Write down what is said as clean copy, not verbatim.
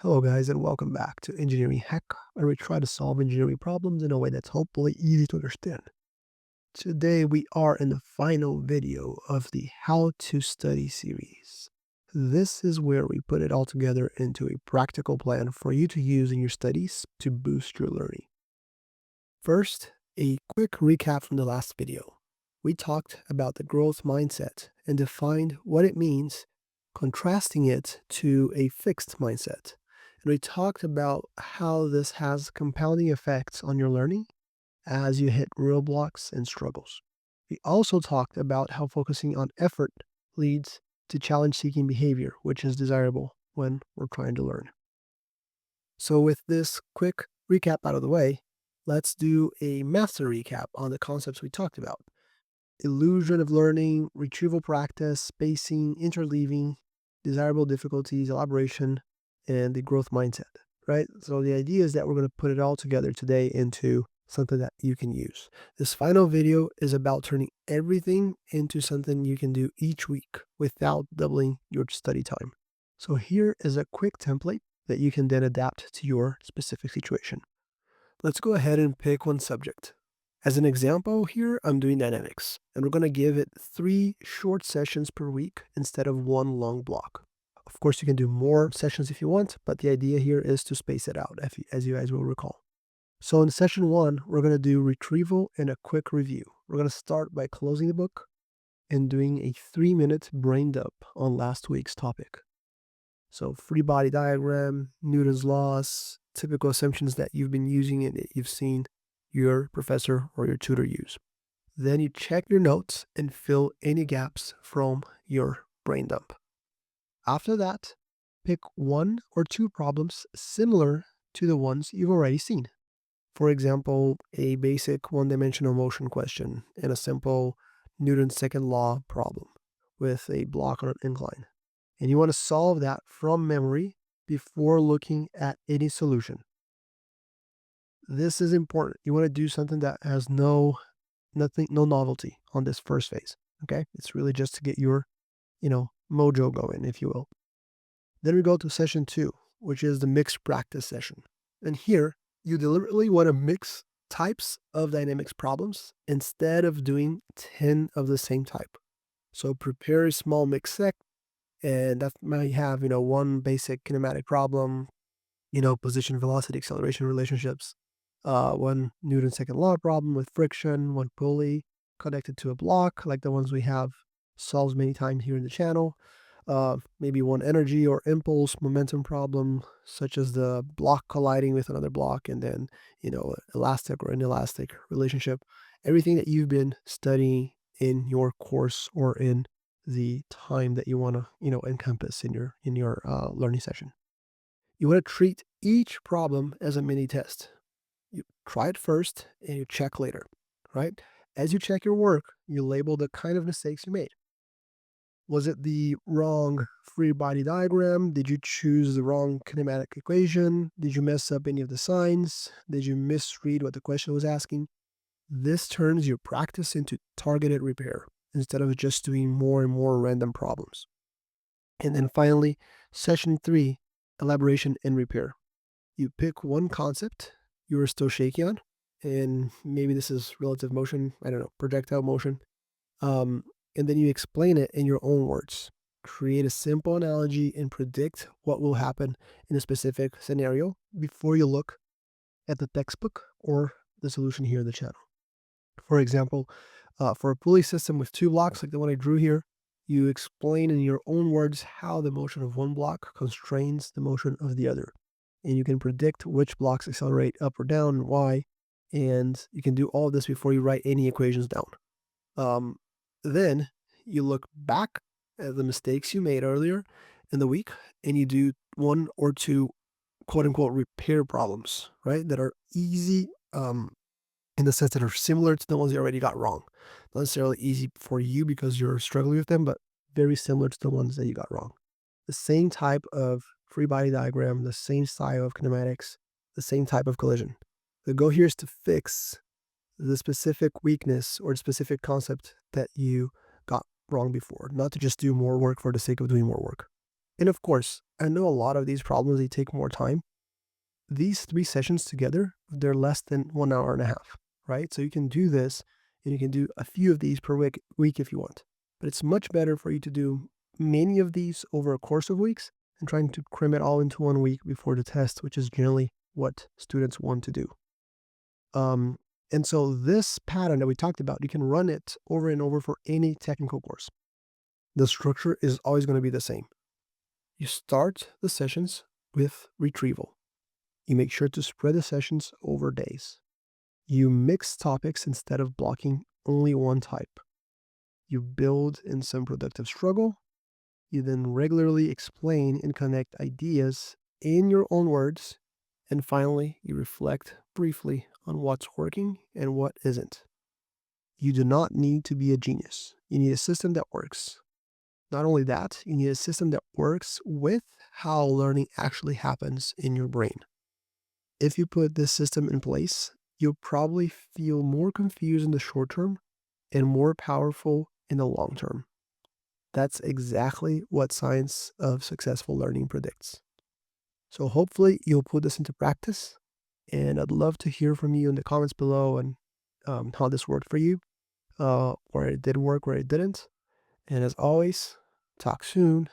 Hello, guys, and welcome back to Engineering Hack, where we try to solve engineering problems in a way that's hopefully easy to understand. Today, we are in the final video of the How to Study series. This is where we put it all together into a practical plan for you to use in your studies to boost your learning. First, a quick recap from the last video. We talked about the growth mindset and defined what it means, contrasting it to a fixed mindset. And we talked about how this has compounding effects on your learning as you hit roadblocks and struggles. We also talked about how focusing on effort leads to challenge seeking behavior, which is desirable when we're trying to learn. So, with this quick recap out of the way, let's do a master recap on the concepts we talked about: illusion of learning, retrieval practice, spacing, interleaving, desirable difficulties, elaboration, and the growth mindset, right? So the idea is that we're going to put it all together today into something that you can use. This final video is about turning everything into something you can do each week without doubling your study time. So here is a quick template that you can then adapt to your specific situation. Let's go ahead and pick one subject. As an example here, I'm doing dynamics, and we're going to give it 3 short sessions per week instead of one long block. Of course, you can do more sessions if you want, but the idea here is to space it out, as you guys will recall. So in session 1, we're going to do retrieval and a quick review. We're going to start by closing the book and doing a 3-minute brain dump on last week's topic. So free body diagram, Newton's laws, typical assumptions that you've been using and that you've seen your professor or your tutor use. Then you check your notes and fill any gaps from your brain dump. After that, pick 1 or 2 problems similar to the ones you've already seen. For example, a basic one-dimensional motion question and a simple Newton's second law problem with a block on an incline. And you want to solve that from memory before looking at any solution. This is important. You want to do something that has no novelty on this first phase. Okay. It's really just to get your, mojo going, if you will. Then we go to session 2, which is the mixed practice session. And here you deliberately want to mix types of dynamics problems instead of doing 10 of the same type. So prepare a small mix set, and that might have, one basic kinematic problem, position, velocity, acceleration relationships, one Newton's second law problem with friction, one pulley connected to a block, like the ones we have solved many times here in the channel, maybe one energy or impulse momentum problem, such as the block colliding with another block, and then, elastic or inelastic relationship, everything that you've been studying in your course or in the time that you want to, encompass in your learning session. You want to treat each problem as a mini test. You try it first and you check later, right? As you check your work, you label the kind of mistakes you made. Was it the wrong free body diagram? Did you choose the wrong kinematic equation? Did you mess up any of the signs? Did you misread what the question was asking? This turns your practice into targeted repair instead of just doing more and more random problems. And then finally, session 3, elaboration and repair. You pick one concept you are still shaky on, and maybe this is relative motion, I don't know, projectile motion. And then you explain it in your own words. Create a simple analogy and predict what will happen in a specific scenario before you look at the textbook or the solution here in the channel. For example, for a pulley system with 2 blocks like the one I drew here, you explain in your own words how the motion of one block constrains the motion of the other. And you can predict which blocks accelerate up or down and why. And you can do all of this before you write any equations down. Then you look back at the mistakes you made earlier in the week and you do 1 or 2 quote unquote repair problems, right? That are easy, in the sense that are similar to the ones you already got wrong. Not necessarily easy for you because you're struggling with them, but very similar to the ones that you got wrong. The same type of free body diagram, the same style of kinematics, the same type of collision. The goal here is to fix the specific weakness or the specific concept that you got wrong before, not to just do more work for the sake of doing more work. And of course, I know a lot of these problems, they take more time. These 3 sessions together, they're less than 1 hour and a half, right? So you can do this, and you can do a few of these per week if you want. But it's much better for you to do many of these over a course of weeks and trying to cram it all into 1 week before the test, which is generally what students want to do. Um, and so this pattern that we talked about, you can run it over and over for any technical course. The structure is always going to be the same. You start the sessions with retrieval. You make sure to spread the sessions over days. You mix topics instead of blocking only one type. You build in some productive struggle. You then regularly explain and connect ideas in your own words. And finally, you reflect briefly on what's working and what isn't. You do not need to be a genius. You need a system that works. Not only that, you need a system that works with how learning actually happens in your brain. If you put this system in place, you'll probably feel more confused in the short term and more powerful in the long term. That's exactly what science of successful learning predicts. So hopefully you'll put this into practice, and I'd love to hear from you in the comments below and how this worked for you, where it did work, where it didn't. And as always, talk soon.